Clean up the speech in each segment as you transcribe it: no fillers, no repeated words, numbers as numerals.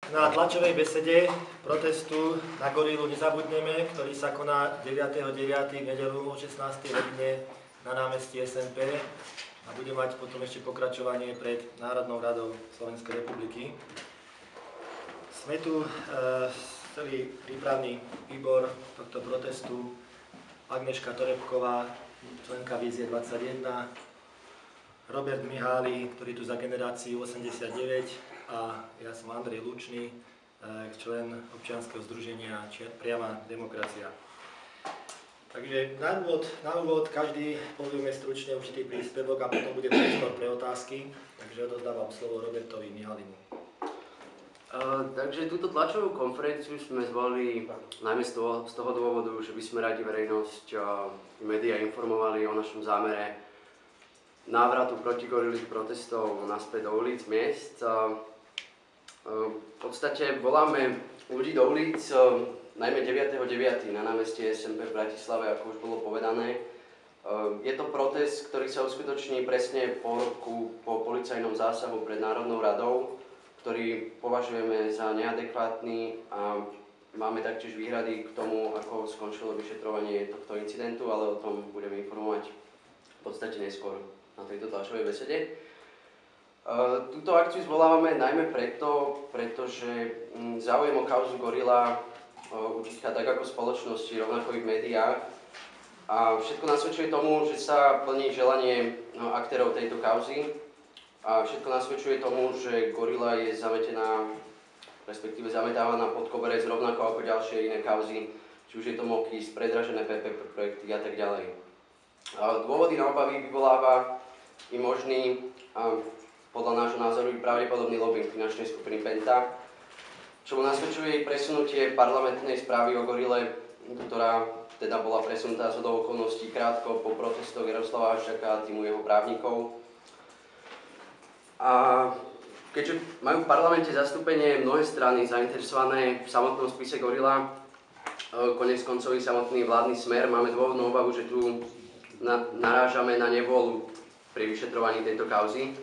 Na tlačovej besede protestu na Gorilu nezabudneme, ktorý sa koná 9.9. v nedeľu o 16. hodine na námestí SNP a bude mať potom ešte pokračovanie pred Národnou radou Slovenskej republiky. Sme tu celý prípravný výbor tohto protestu, Agnieszka Torebková, členka Vízie 21, Robert Mihály, ktorý tu za generáciu 89, a ja som Andrej Lučný, člen občianskeho združenia Priama demokracia. Takže na úvod každý povieme stručne určitý príspevok a potom bude priestor pre otázky, takže odozdávam slovo Robertovi Mihálimu. Takže túto tlačovú konferenciu sme zvolili najmä z toho dôvodu, že by sme radi verejnosť a médiá informovali o našom zámere návratu protigorilových protestov naspäť do ulic, miest. V podstate voláme ľudí do ulic najmä 9.9. na námestí SNP v Bratislave, ako už bolo povedané. Je to protest, ktorý sa uskutoční presne po roku po policajnom zásahu pred Národnou radou, ktorý považujeme za neadekvátny a máme taktiež výhrady k tomu, ako skončilo vyšetrovanie tohto incidentu, ale o tom budeme informovať v podstate neskôr na tejto tlačovej besede. Túto akciu zvolávame najmä pretože záujem o kauzu Gorila utíka tak ako v spoločnosti, rovnako i v médiách. A všetko nasvedčuje tomu, že sa plní želanie aktérov tejto kauzy. A všetko nasvedčuje tomu, že Gorila je zametená, respektíve zametávaná pod koberec rovnako ako ďalšie iné kauzy, či už je to MOKIS, predražené PP projekty a tak ďalej. Dôvody na obavy vyvoláva i možný, podľa nášho názoru, i pravdepodobný lobbying finančnej skupiny Penta, čo nasvedčuje i presunutie parlamentnej správy o Gorile, ktorá teda bola presunutá zhodou okolností krátko po protestoch Jaroslava Haščáka a týmu jeho právnikov. A keďže majú v parlamente zastúpenie mnohé strany zainteresované v samotnom spise Gorila, konec koncov i samotný vládny Smer, máme dôvodnú obavu, že tu narážame na nevôľu pri vyšetrovaní tejto kauzy.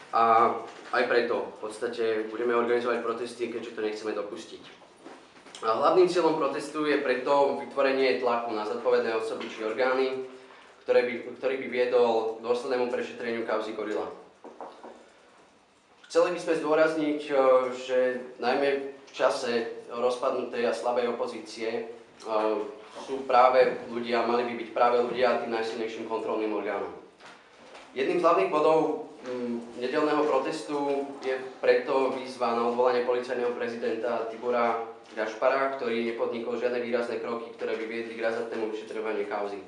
A aj preto v podstate budeme organizovať protesty, keďže to nechceme dopustiť. A hlavným cieľom protestu je preto vytvorenie tlaku na zodpovedné osoby či orgány, ktorý by viedol k dôslednému prešetreniu kauzy Gorila. Chceli by sme zdôrazniť, že najmä v čase rozpadnutej a slabej opozície sú práve ľudia, mali by byť práve ľudia tým najsilnejším kontrolným orgánom. Jedným z hlavných bodov nedeľného protestu je preto výzva na odvolanie policajného prezidenta Tibora Gašpara, ktorý nepodnikol žiadne výrazné kroky, ktoré by viedli k razantnému vyšetrovaniu kauzy.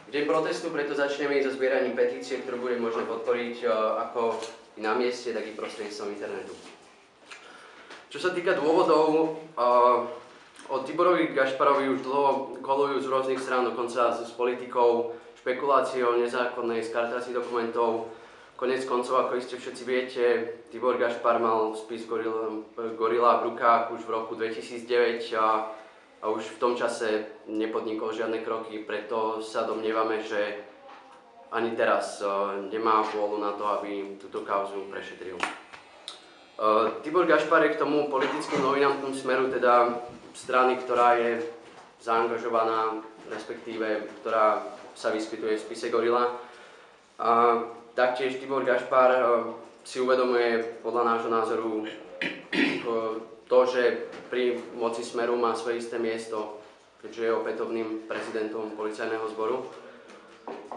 V deň protestu preto začneme so zbieraním petície, ktorú bude možné podporiť ako i na mieste, tak i prostredníctvom internetu. Čo sa týka dôvodov, o Tiborovi Gašparovi už dlho kolujú z rôznych strán, dokonca s politikou, špekulácie o nezákonnej skartácii dokumentov. Konec koncov, ako iste všetci viete, Tibor Gašpar mal spis Gorila v rukách už v roku 2009 a už v tom čase nepodnikol žiadne kroky, preto sa domnievame, že ani teraz nemá vôľu na to, aby túto kauzu prešetril. Tibor Gašpar je k tomu politickým nominantom Smeru, teda strany, ktorá je zaangažovaná, respektíve ktorá sa vyskytuje v spise Gorila. Taktiež Tibor Gašpar si uvedomuje podľa nášho názoru to, že pri moci Smeru má svoje isté miesto, keďže je opätovným prezidentom policajného zboru,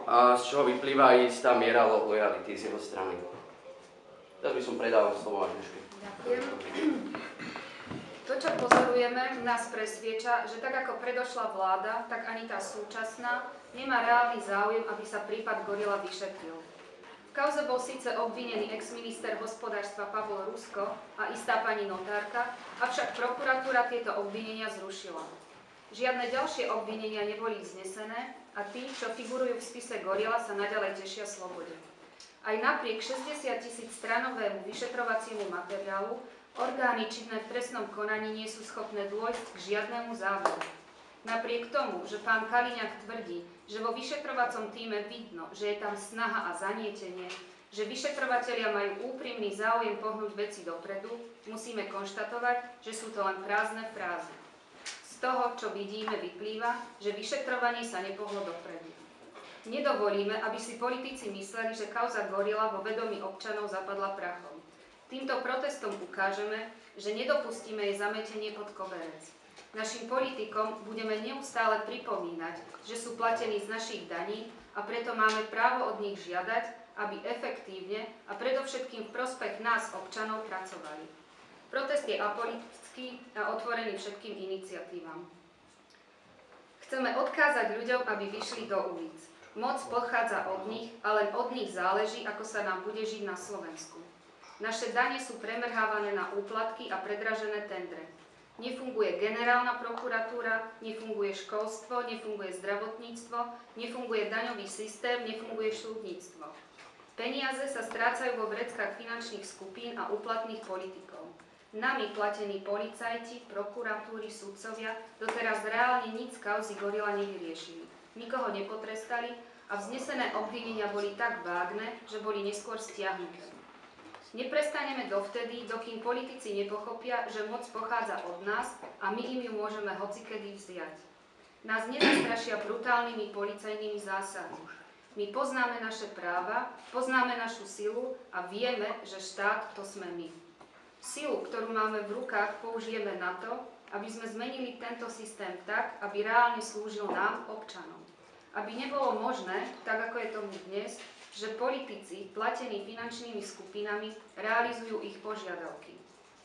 a z čoho vyplýva istá miera lojality z jeho strany. Teraz by som predal slovo Agnieszke. Ďakujem. To, čo pozorujeme, nás presvieča, že tak ako predošla vláda, tak ani tá súčasná nemá reálny záujem, aby sa prípad Gorila vyšetril. V kauze bol síce obvinený ex-minister hospodárstva Pavol Rusko a istá pani notárka, avšak prokuratúra tieto obvinenia zrušila. Žiadne ďalšie obvinenia neboli vznesené a tí, čo figurujú v spise Gorila, sa naďalej tešia slobode. Aj napriek 60 000 stranovému vyšetrovaciemu materiálu orgány činné v trestnom konaní nie sú schopné dôjsť k žiadnemu záveru. Napriek tomu, že pán Kaliňák tvrdí, že vo vyšetrovacom tíme vidno, že je tam snaha a zanietenie, že vyšetrovatelia majú úprimný záujem pohnúť veci dopredu, musíme konštatovať, že sú to len prázdne frázy. Z toho, čo vidíme, vyplýva, že vyšetrovanie sa nepohlo dopredu. Nedovolíme, aby si politici mysleli, že kauza Gorila vo vedomí občanov zapadla prachom. Týmto protestom ukážeme, že nedopustíme jej zametenie pod koberec. Našim politikom budeme neustále pripomínať, že sú platení z našich daní a preto máme právo od nich žiadať, aby efektívne a predovšetkým v prospech nás, občanov, pracovali. Protest je apolitický a otvorený všetkým iniciatívam. Chceme odkázať ľuďom, aby vyšli do ulic. Moc pochádza od nich a len od nich záleží, ako sa nám bude žiť na Slovensku. Naše dane sú premrhávané na úplatky a predražené tendre. Nefunguje generálna prokuratúra, nefunguje školstvo, nefunguje zdravotníctvo, nefunguje daňový systém, nefunguje súdnictvo. Peniaze sa strácajú vo vreckách finančných skupín a úplatných politikov. Nami platení policajti, prokuratúry, sudcovia doteraz reálne nič z kauzy Gorila nevyriešili. Nikoho nepotrestali a vznesené obvinenia boli tak vágne, že boli neskôr stiahnuté. Neprestaneme dovtedy, dokým politici nepochopia, že moc pochádza od nás a my im ju môžeme hocikedy vziať. Nás nezastrašia brutálnymi policajnými zásahmi. My poznáme naše práva, poznáme našu silu a vieme, že štát to sme my. Silu, ktorú máme v rukách, použijeme na to, aby sme zmenili tento systém tak, aby reálne slúžil nám, občanom. Aby nebolo možné, tak ako je tomu dnes, že politici, platení finančnými skupinami, realizujú ich požiadavky.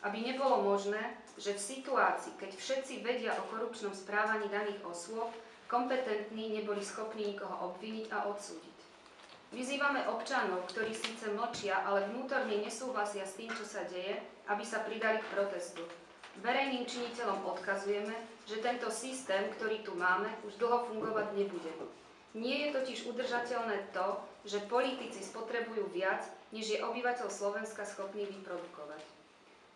Aby nebolo možné, že v situácii, keď všetci vedia o korupčnom správaní daných osôb, kompetentní neboli schopní nikoho obviniť a odsúdiť. Vyzývame občanov, ktorí síce mlčia, ale vnútorne nesúhlasia s tým, čo sa deje, aby sa pridali k protestu. Verejným činiteľom odkazujeme, že tento systém, ktorý tu máme, už dlho fungovať nebude. Nie je totiž udržateľné to, že politici spotrebujú viac, než je obyvateľ Slovenska schopný vyprodukovať.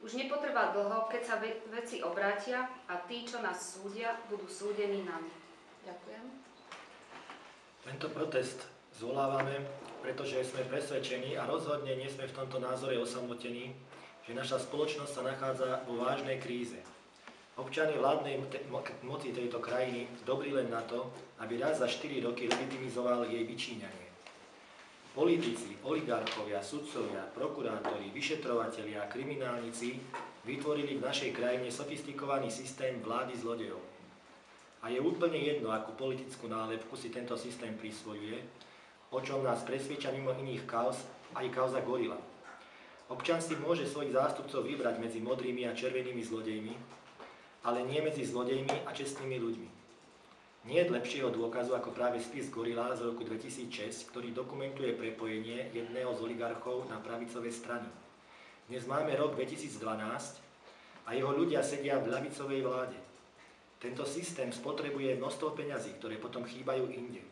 Už nepotrvá dlho, keď sa veci obrátia a tí, čo nás súdia, budú súdení nami. Ďakujem. Tento protest zvolávame, pretože sme presvedčení a rozhodne nie sme v tomto názore osamotení, že naša spoločnosť sa nachádza vo vážnej kríze. Občania vládnej moci tejto krajiny dobrí len na to, aby raz za 4 roky legitimizoval jej vyčíňanie. Politici, oligarchovia, sudcovia, prokurátori, vyšetrovatelia a kriminálnici vytvorili v našej krajine sofistikovaný systém vlády zlodejov. A je úplne jedno, akú politickú nálepku si tento systém prisvojuje, o čom nás presvedča mimo iných kauz aj kauza Gorila. Občan si môže svojich zástupcov vybrať medzi modrými a červenými zlodejmi, ale nie medzi zlodejmi a čestnými ľuďmi. Nie je lepšieho dôkazu ako práve spis Gorila z roku 2006, ktorý dokumentuje prepojenie jedného z oligarchov na pravicové strany. Dnes máme rok 2012 a jeho ľudia sedia v ľavicovej vláde. Tento systém spotrebuje množstvo peňazí, ktoré potom chýbajú inde.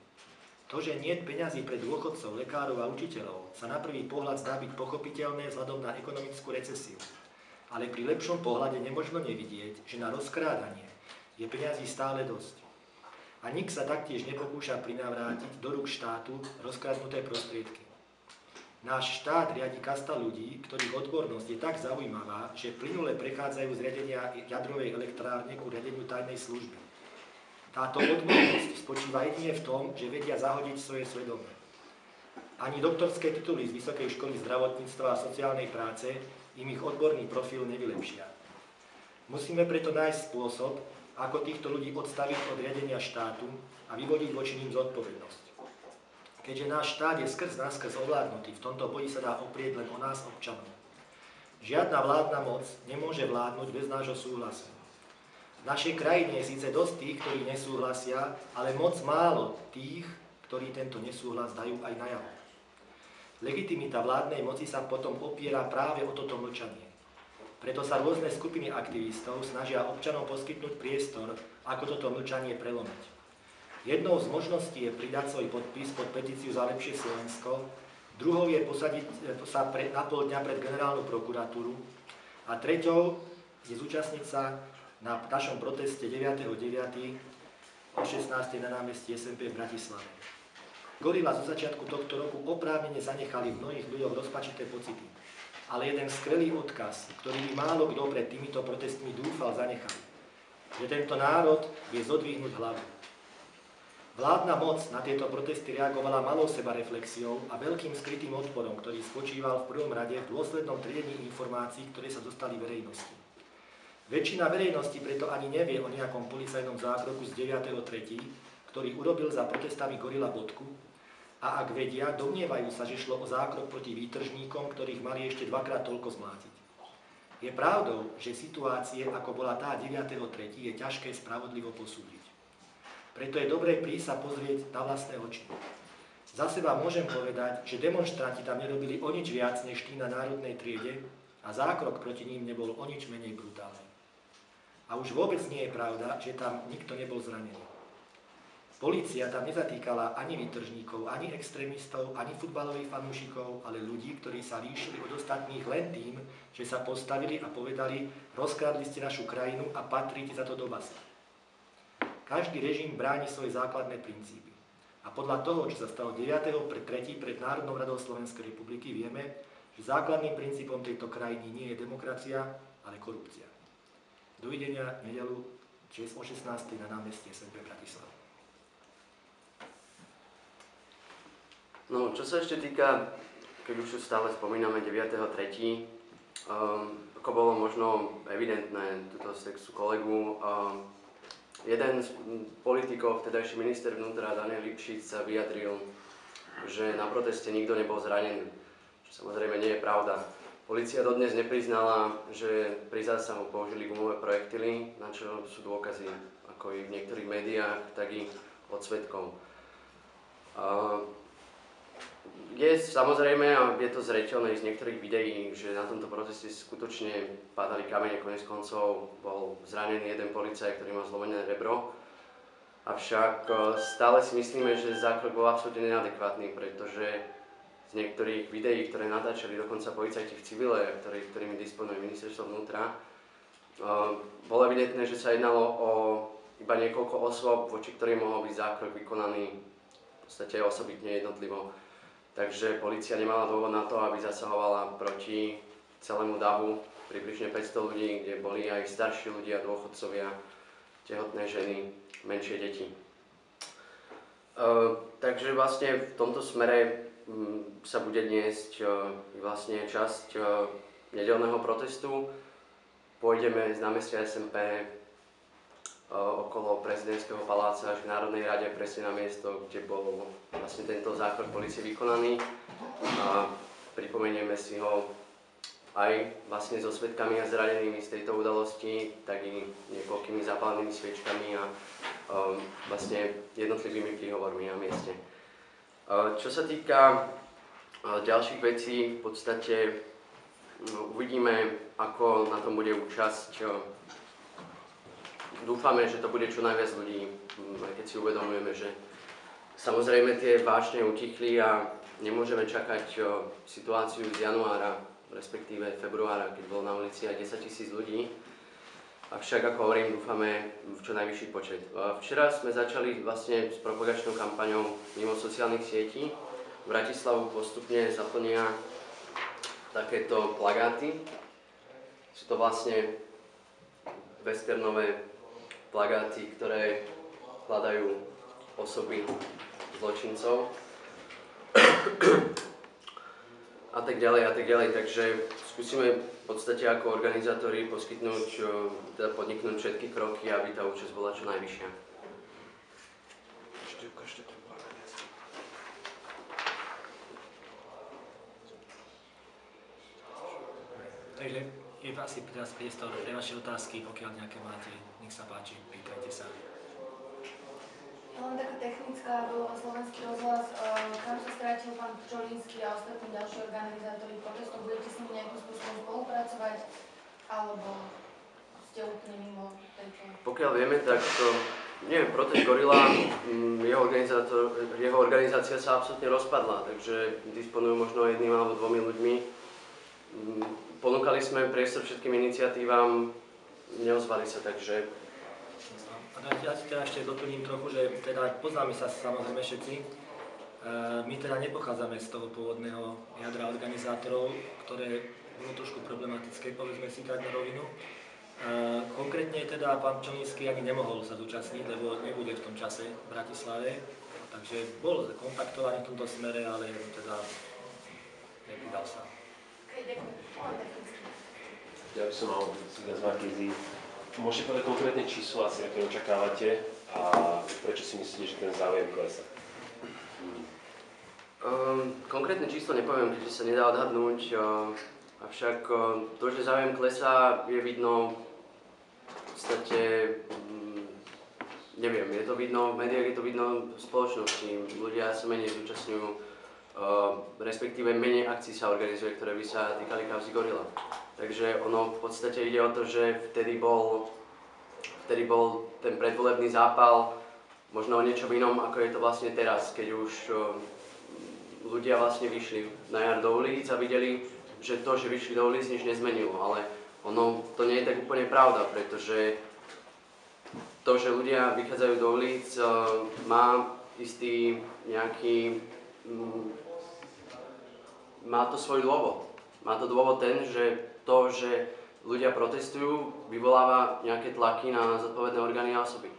To, že nie je peňazí pre dôchodcov, lekárov a učiteľov, sa na prvý pohľad zdá byť pochopiteľné vzhľadom na ekonomickú recesiu. Ale pri lepšom pohľade nemožno nevidieť, že na rozkrádanie je peňazí stále dosť. A nik sa taktiež nepokúša prinavrátiť do rúk štátu rozkradnuté prostriedky. Náš štát riadi kasta ľudí, ktorých odbornosť je tak zaujímavá, že plynule prechádzajú z riadenia jadrovej elektrárne ku riadeniu tajnej služby. Táto odbornosť spočíva jedine v tom, že vedia zahodiť svoje svedomie. Ani doktorské tituly z Vysokej školy zdravotníctva a sociálnej práce im ich odborný profil nevylepšia. Musíme preto nájsť spôsob, ako týchto ľudí odstaviť od riadenia štátu a vyvodiť voči ním zodpovednosť. Keďže náš štát je skrz naskrz ovládnutý, v tomto boji sa dá oprieť len o nás, občanov. Žiadna vládna moc nemôže vládnuť bez nášho súhlasu. V našej krajine je síce dosť tých, ktorí nesúhlasia, ale moc málo tých, ktorí tento nesúhlas dajú aj najavo. Legitimita vládnej moci sa potom opiera práve o toto mlčanie. Preto sa rôzne skupiny aktivistov snažia občanom poskytnúť priestor, ako toto mlčanie prelomiť. Jednou z možností je pridať svoj podpis pod petíciu za lepšie Slovensko, druhou je posadiť sa na pol dňa pred generálnu prokuratúru a treťou je zúčastniť sa na našom proteste 9.9. o 16. na námestí SMP v Bratislave. Gorila zo začiatku tohto roku oprávnene zanechali v mnohých ľuďoch rozpačité pocity. Ale jeden skvelý odkaz, ktorý by málo kto pred týmito protestmi dúfal, zanechali. Že tento národ vie zodvihnúť hlavu. Vládna moc na tieto protesty reagovala malou sebareflexiou a veľkým skrytým odporom, ktorý spočíval v prvom rade v dôslednom triedení informácií, ktoré sa dostali verejnosti. Väčšina verejnosti preto ani nevie o nejakom policajnom zákroku z 9.3., ktorý urobil za protestami Gorila bodku, a ak vedia, domnievajú sa, že šlo o zákrok proti výtržníkom, ktorých mali ešte dvakrát toľko zmlátiť. Je pravdou, že situácie, ako bola tá 9.3., je ťažké spravodlivo posúdiť. Preto je dobré prísť sa pozrieť na vlastné oči. Za seba môžem povedať, že demonštranti tam nerobili o nič viac než tí na národnej triede a zákrok proti ním nebol o nič menej brutálny. A už vôbec nie je pravda, že tam nikto nebol zranený. Polícia tam nezatýkala ani výtržníkov, ani extrémistov, ani futbalových fanúšikov, ale ľudí, ktorí sa líšili od ostatných len tým, že sa postavili a povedali: rozkradli ste našu krajinu a patríte za to do basy. Každý režim bráni svoje základné princípy. A podľa toho, čo sa stalo 9.3. pred Národnou radou Slovenskej republiky, vieme, že základným princípom tejto krajiny nie je demokracia, ale korupcia. Dovidenia nedeľu o 16. na námestí SNP Bratislava. No, čo sa ešte týka, keď už stále spomíname 9.3., ako bolo možno evidentné tuto z textu kolegu, jeden z politikov, vtedajší minister vnútra Daniel Lipšic, sa vyjadril, že na proteste nikto nebol zranený. Čo samozrejme nie je pravda. Polícia dodnes nepriznala, že pri zásahu použili gumové projektily, na čo sú dôkazy ako i v niektorých médiách, tak i od svedkov. Je samozrejme, a je to zreteľné z niektorých videí, že na tomto proteste skutočne padali kamene, konec koncov bol zranený jeden policajt, ktorý mal zlomené rebro. Avšak stále si myslíme, že zákrok bol absolútne neadekvátny, pretože z niektorých videí, ktoré natáčali dokonca policajti v civile, ktorými disponuje ministerstvo vnútra, bolo evidentné, že sa jednalo o iba niekoľko osôb, voči ktorým mohol byť zákrok vykonaný v podstate osobitne jednotlivo. Takže polícia nemala dôvod na to, aby zasahovala proti celému davu, približne 500 ľudí, kde boli aj starší ľudia, dôchodcovia, tehotné ženy, menšie deti. Takže vlastne v tomto smere sa bude niesť vlastne časť nedeľného protestu. Pôjdeme z námestia SNP okolo prezidentského paláca až k Národnej rade, presne na miesto, kde bol vlastne tento zákrok polície vykonaný. A pripomenieme si ho aj vlastne so svedkami a zranenými z tejto udalosti, tak i niekoľkými zapálenými sviečkami a vlastne jednotlivými príhovormi na mieste. Čo sa týka ďalších vecí, v podstate uvidíme, ako na tom bude účasť. Dúfame, že to bude čo najviac ľudí, aj keď si uvedomujeme, že samozrejme tie vášne utichli a nemôžeme čakať situáciu z januára, respektíve februára, keď bolo na ulici aj 10 000 ľudí. Avšak, ako hovorím, dúfame v čo najvyšší počet. Včera sme začali vlastne s propagačnou kampaňou mimo sociálnych sietí. Bratislavu postupne zaplnia takéto plagáty. Sú to vlastne westernové plagáty, ktoré hľadajú osoby zločincov a tak ďalej. Takže skúsime v podstate ako organizátori teda podniknúť všetky kroky, aby tá účasť bola čo najvyššia. Takže je asi teraz priestor pre vaše otázky, pokiaľ nejaké máte, nech sa páči, pýtajte sa. Len taká technická, bolo Slovenský rozhlas, kam sa strátil pán Pčolínsky a ostatní ďalší organizátori protestu. Budete s nimi nejakým spôsobom spolupracovať, alebo ste úplne mimo tejto? Pokiaľ vieme, tak protest Gorila, jeho organizácia sa absolútne rozpadla, takže disponujú možno jedným alebo dvomi ľuďmi. Ponúkali sme priestor všetkým iniciatívam, neozvali sa, takže... Ja si teda ešte doplním trochu, že teda poznáme sa samozrejme všetci. My teda nepochádzame z toho pôvodného jadra organizátorov, ktoré bolo trošku problematické, povedzme si tak na rovinu. Konkrétne teda pán Pčolinský ani nemohol sa zúčastniť, lebo nebude v tom čase v Bratislave. Takže bol kontaktovaný v tomto smere, ale teda nepridal sa. Ja by som mal z Markízy. Môžete povedať konkrétne číslo asi, aké očakávate a prečo si myslíte, že ten záujem klesá? Konkrétne číslo nepoviem, keďže sa nedá odhadnúť, avšak to, že záujem klesá, je vidno v podstate, neviem, je to vidno v médiách, je to vidno v spoločnosti. Ľudia sa menej zúčastňujú, respektíve menej akcií sa organizuje, ktoré by sa týkali kauzy Gorila. Takže ono v podstate ide o to, že vtedy bol ten predvolebný zápal možno o niečom inom, ako je to vlastne teraz, keď už ľudia vlastne vyšli na jar do ulic a videli, že to, že vyšli do ulic, nič nezmenilo. Ale ono to nie je tak úplne pravda, pretože to, že ľudia vychádzajú do ulic, má istý nejaký... má to svoj dôvod. Má to dôvod ten, že to, že ľudia protestujú, vyvoláva nejaké tlaky na zodpovedné orgány a osoby.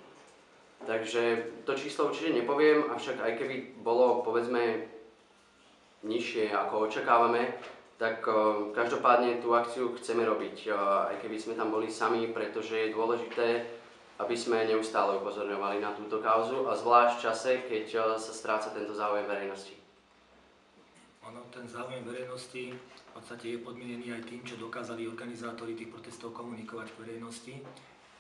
Takže to číslo určite nepoviem, avšak aj keby bolo, povedzme, nižšie ako očakávame, tak každopádne tú akciu chceme robiť, aj keby sme tam boli sami, pretože je dôležité, aby sme neustále upozorňovali na túto kauzu a zvlášť v čase, keď sa stráca tento záujem verejnosti. Ono, ten záujem verejnosti v podstate je podmienený aj tým, čo dokázali organizátori tých protestov komunikovať k verejnosti.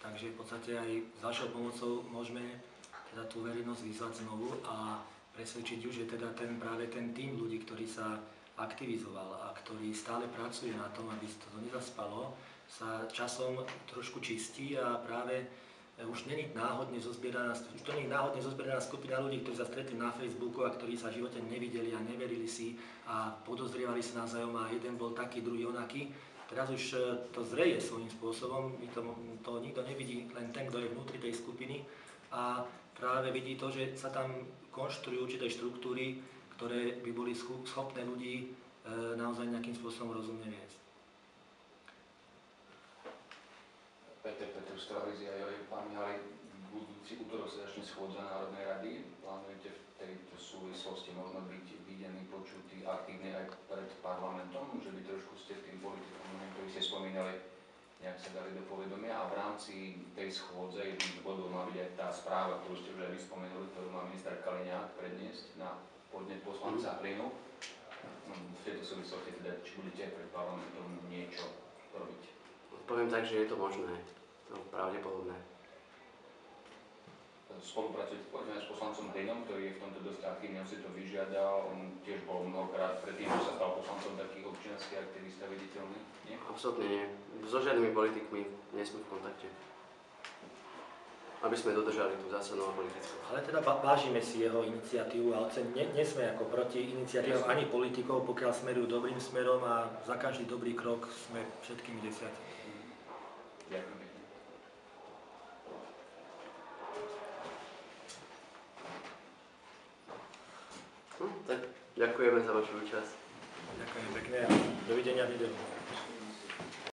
Takže v podstate aj s vašou pomocou môžeme teda tú verejnosť vyzvať znovu a presvedčiť ju, že teda práve ten tým ľudí, ktorý sa aktivizoval a ktorý stále pracuje na tom, aby to nezaspalo, sa časom trošku čistí a práve už není náhodne zozbieraná skupina ľudí, ktorí sa stretli na Facebooku a ktorí sa v živote nevideli a neverili si a podozrievali sa navzájom a jeden bol taký, druhý onaký. Teraz už to zreje svojím spôsobom, to nikto nevidí, len ten, kto je vnútri tej skupiny a práve vidí to, že sa tam konštruujú určité štruktúry, ktoré by boli schopné ľudí naozaj nejakým spôsobom rozumne viesť. Peter z televízie aj pán Mihalik, budúci útorok sa začne schôdza Národnej rady. Plánujete v tejto súvislosti možno byť videní, počutí aktívne aj pred parlamentom, že by trošku ste tým politikom, ktorí ste spomínali, nejak sa dali do povedomia a v rámci tej schôdze jedným z bodov má byť aj tá správa, ktorú ste už aj vyspomenuli, ktorú má minister Kaliňák predniesť na podnet poslanca Hlinu. V tejto súvislosti teda, či budete pred parlamentom niečo robiť? Poviem tak, že je to možné. Pravdepodobné. Spolupracujete povedzme s poslancom Hlinom, ktorý je v tomto dosť aktívny, on si to vyžiadal, on tiež bol mnohokrát predtým, že sa stal poslancom taký občiansky aktivista viditeľný, nie? Absolútne nie. So žiadnymi politikmi nie sme v kontakte. Aby sme dodržali tú zásadnú politickú. Ale teda vážime si jeho iniciatívu a nie sme ako proti iniciatívam ani politikov, pokiaľ smerujú dobrým smerom a za každý dobrý krok sme všetkými desiatimi. Ďakujem pekne. Tak ďakujeme za vašu účasť. Ďakujem pekne a dovidenia v nedelu.